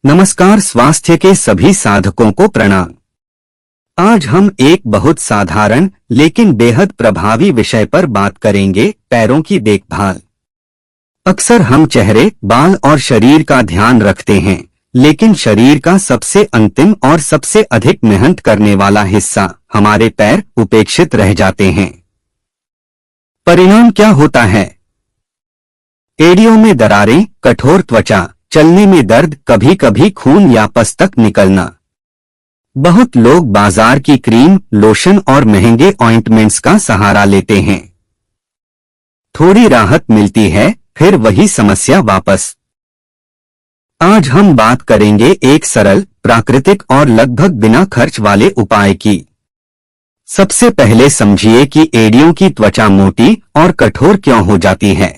नमस्कार। स्वास्थ्य के सभी साधकों को प्रणाम। आज हम एक बहुत साधारण लेकिन बेहद प्रभावी विषय पर बात करेंगे, पैरों की देखभाल। अक्सर हम चेहरे, बाल और शरीर का ध्यान रखते हैं, लेकिन शरीर का सबसे अंतिम और सबसे अधिक मेहनत करने वाला हिस्सा हमारे पैर उपेक्षित रह जाते हैं। परिणाम क्या होता है? एड़ियों में दरारें, कठोर त्वचा, चलने में दर्द, कभी कभी खून या पस तक निकलना। बहुत लोग बाजार की क्रीम, लोशन और महंगे ऑइंटमेंट्स का सहारा लेते हैं। थोड़ी राहत मिलती है, फिर वही समस्या वापस। आज हम बात करेंगे एक सरल, प्राकृतिक और लगभग बिना खर्च वाले उपाय की। सबसे पहले समझिए कि एड़ियों की त्वचा मोटी और कठोर क्यों हो जाती है।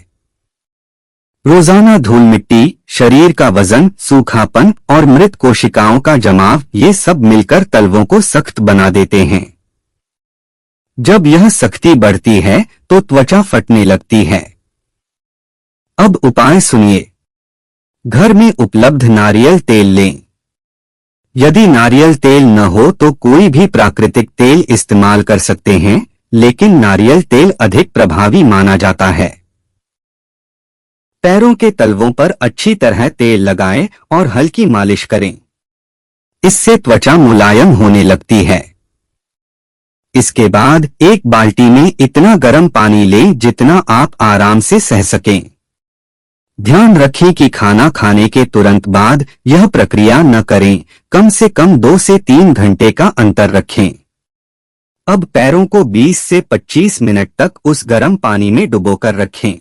रोजाना धूल मिट्टी, शरीर का वजन, सूखापन और मृत कोशिकाओं का जमाव, ये सब मिलकर तलवों को सख्त बना देते हैं। जब यह सख्ती बढ़ती है तो त्वचा फटने लगती है। अब उपाय सुनिए। घर में उपलब्ध नारियल तेल लें। यदि नारियल तेल न हो तो कोई भी प्राकृतिक तेल इस्तेमाल कर सकते हैं, लेकिन नारियल तेल अधिक प्रभावी माना जाता है। पैरों के तलवों पर अच्छी तरह तेल लगाएं और हल्की मालिश करें। इससे त्वचा मुलायम होने लगती है। इसके बाद एक बाल्टी में इतना गर्म पानी लें जितना आप आराम से सह सकें। ध्यान रखें कि खाना खाने के तुरंत बाद यह प्रक्रिया न करें। कम से कम 2 से 3 घंटे का अंतर रखें। अब पैरों को 20 से 25 मिनट तक उस गर्म पानी में डुबोकर रखें।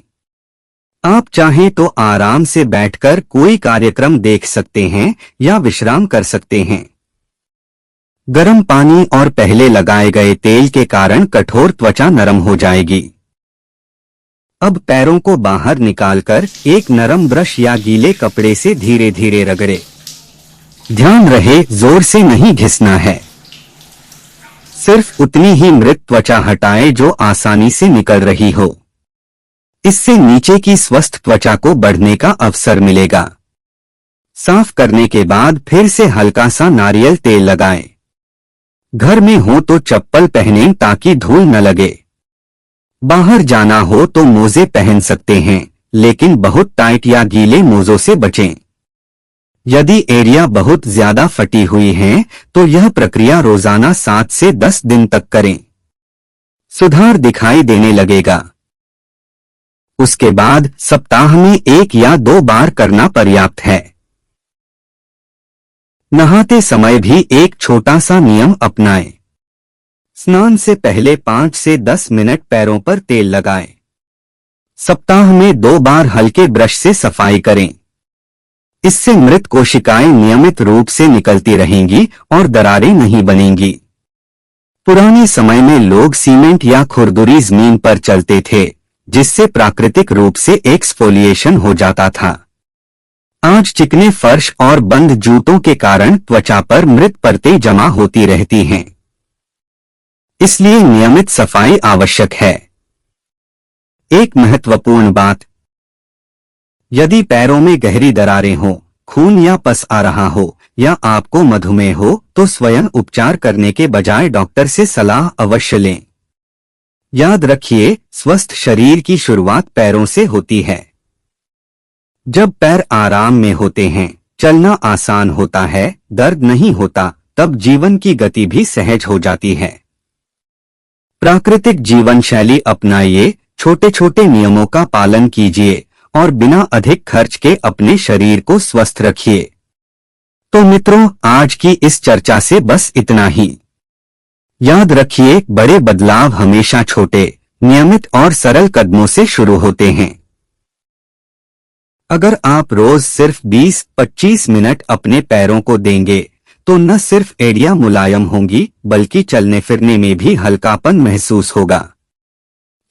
आप चाहें तो आराम से बैठकर कोई कार्यक्रम देख सकते हैं या विश्राम कर सकते हैं। गर्म पानी और पहले लगाए गए तेल के कारण कठोर त्वचा नरम हो जाएगी। अब पैरों को बाहर निकालकर एक नरम ब्रश या गीले कपड़े से धीरे धीरे रगड़ें। ध्यान रहे, जोर से नहीं घिसना है। सिर्फ उतनी ही मृत त्वचा हटाएं जो आसानी से निकल रही हो। इससे नीचे की स्वस्थ त्वचा को बढ़ने का अवसर मिलेगा। साफ करने के बाद फिर से हल्का सा नारियल तेल लगाएं। घर में हो तो चप्पल पहनें ताकि धूल न लगे। बाहर जाना हो तो मोजे पहन सकते हैं, लेकिन बहुत टाइट या गीले मोजों से बचें। यदि एरिया बहुत ज्यादा फटी हुई है तो यह प्रक्रिया रोजाना 7 से 10 दिन तक करें। सुधार दिखाई देने लगेगा। उसके बाद सप्ताह में 1 या 2 बार करना पर्याप्त है। नहाते समय भी एक छोटा सा नियम अपनाएं। स्नान से पहले 5 से 10 मिनट पैरों पर तेल लगाएं। सप्ताह में 2 बार हल्के ब्रश से सफाई करें। इससे मृत कोशिकाएं नियमित रूप से निकलती रहेंगी और दरारें नहीं बनेंगी। पुराने समय में लोग सीमेंट या खुरदुरी जमीन पर चलते थे, जिससे प्राकृतिक रूप से एक्सफोलिएशन हो जाता था। आज चिकने फर्श और बंद जूतों के कारण त्वचा पर मृत परतें जमा होती रहती हैं। इसलिए नियमित सफाई आवश्यक है। एक महत्वपूर्ण बात, यदि पैरों में गहरी दरारें हो, खून या पस आ रहा हो या आपको मधुमेह हो तो स्वयं उपचार करने के बजाय डॉक्टर से सलाह अवश्य लें। याद रखिए, स्वस्थ शरीर की शुरुआत पैरों से होती है। जब पैर आराम में होते हैं, चलना आसान होता है, दर्द नहीं होता, तब जीवन की गति भी सहज हो जाती है। प्राकृतिक जीवन शैली अपनाइए, छोटे छोटे नियमों का पालन कीजिए और बिना अधिक खर्च के अपने शरीर को स्वस्थ रखिए। तो मित्रों, आज की इस चर्चा से बस इतना ही। याद रखिए, बड़े बदलाव हमेशा छोटे, नियमित और सरल कदमों से शुरू होते हैं। अगर आप रोज सिर्फ 20-25 मिनट अपने पैरों को देंगे तो न सिर्फ एड़ियां मुलायम होंगी, बल्कि चलने फिरने में भी हल्कापन महसूस होगा।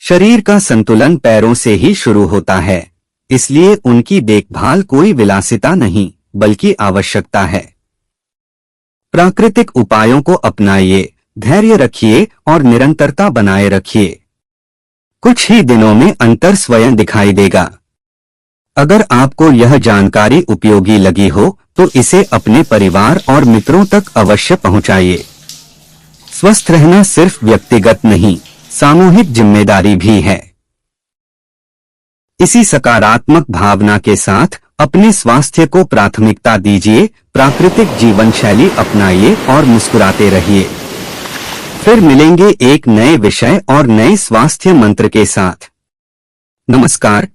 शरीर का संतुलन पैरों से ही शुरू होता है, इसलिए उनकी देखभाल कोई विलासिता नहीं, बल्कि आवश्यकता है। प्राकृतिक उपायों को अपनाइए, धैर्य रखिए और निरंतरता बनाए रखिए। कुछ ही दिनों में अंतर स्वयं दिखाई देगा। अगर आपको यह जानकारी उपयोगी लगी हो तो इसे अपने परिवार और मित्रों तक अवश्य पहुंचाइए। स्वस्थ रहना सिर्फ व्यक्तिगत नहीं, सामूहिक जिम्मेदारी भी है। इसी सकारात्मक भावना के साथ अपने स्वास्थ्य को प्राथमिकता दीजिए, प्राकृतिक जीवन शैली अपनाइए और मुस्कुराते रहिए। फिर मिलेंगे एक नए विषय और नए स्वास्थ्य मंत्र के साथ। नमस्कार।